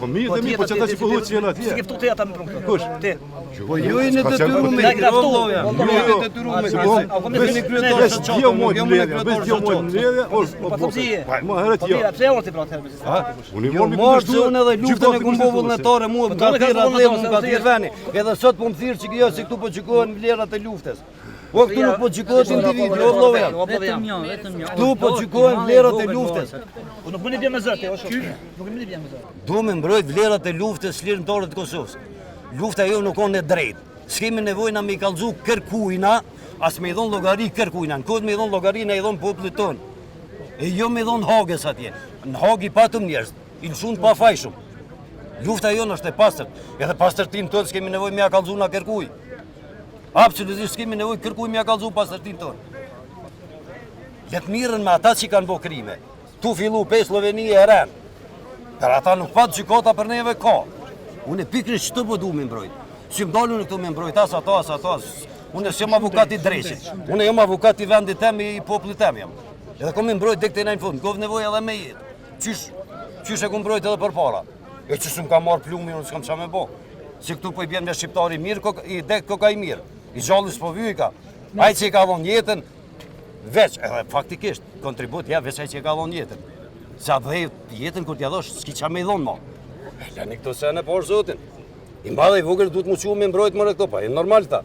Po mirë dhe mirë, po që ta që pëllu që jenë atje. Si ke ftu te ata më prunë? Kush? Ti. Po ju i në detyruar me Jo, veç djeo moj në mbledhja, veç djeo moj në mbledhja, Po thom si je. Më herët jo. Pse orë ti pra herë? Unë i Jo morë marrë që unë edhe luftën e kumbo vullnetare mua më ka thirë atë më ka thirë veni. Edhe sot po më thirë që kjo se këtu po qikohen vlerat e luftës. Po këtu nuk po qikohet individ, jo vëllai. Vetëm jo. Këtu po qikohen vlerat e luftës. Po nuk mëni bie me zot, o shoq. Nuk mëni bie me zot. Du me mbrojt vlerat e luftës lirëmtarët të Kosovës. Lufta jo nuk kanë e drejtë. S'kemi nevojë na me i kallëzu kërkujna, as me i dhon llogari kërkujna. Në kohë me i dhon llogari na i dhon popullit ton. E jo me i dhon Hagës atje. Në Hagë i patëm njerëz, i lëshun pa fajshëm. Lufta jonë është e pastërt. Edhe pastërtinë tonë s'kemi nevojë me ja kallëzu na kërkuj. Absolutisht s'kemi nevojë kërkuj me ja kallëzu pastërtinë tonë. Le të mirën me ata që kanë bërë krime. Tu fillu pe Sloveni e ren. Per ata nuk pat gjykata për neve ka. Unë pikërisht çto po du me mbrojt. Si më dalun këtu me mbrojt as ato. Unë s'jam avukat i drejtit. Unë jam avukat i vendit tem i popullit tem jam. Edhe kom me mbrojt deri te në fund. Kov nevojë edhe me jetë. Qysh e kom mbrojt edhe përpara. E që s'm ka marr plumi, unë s'kam çfarë me bë. Si këtu po i bjen me shqiptari mirë, i dek koka i mirë. I gjallës po vyj ka. Ai që i ka dhënë jetën veç, edhe faktikisht kontribut ja veç ai që i ka dhënë jetën. Sa dhe jetën kur t'ja dhosh, s'ki qa me i dhonë ma. Lani këto sene por zotin. I mbadhe i vogël duhet mu qu me mbrojt më në këto pa, e normal ta.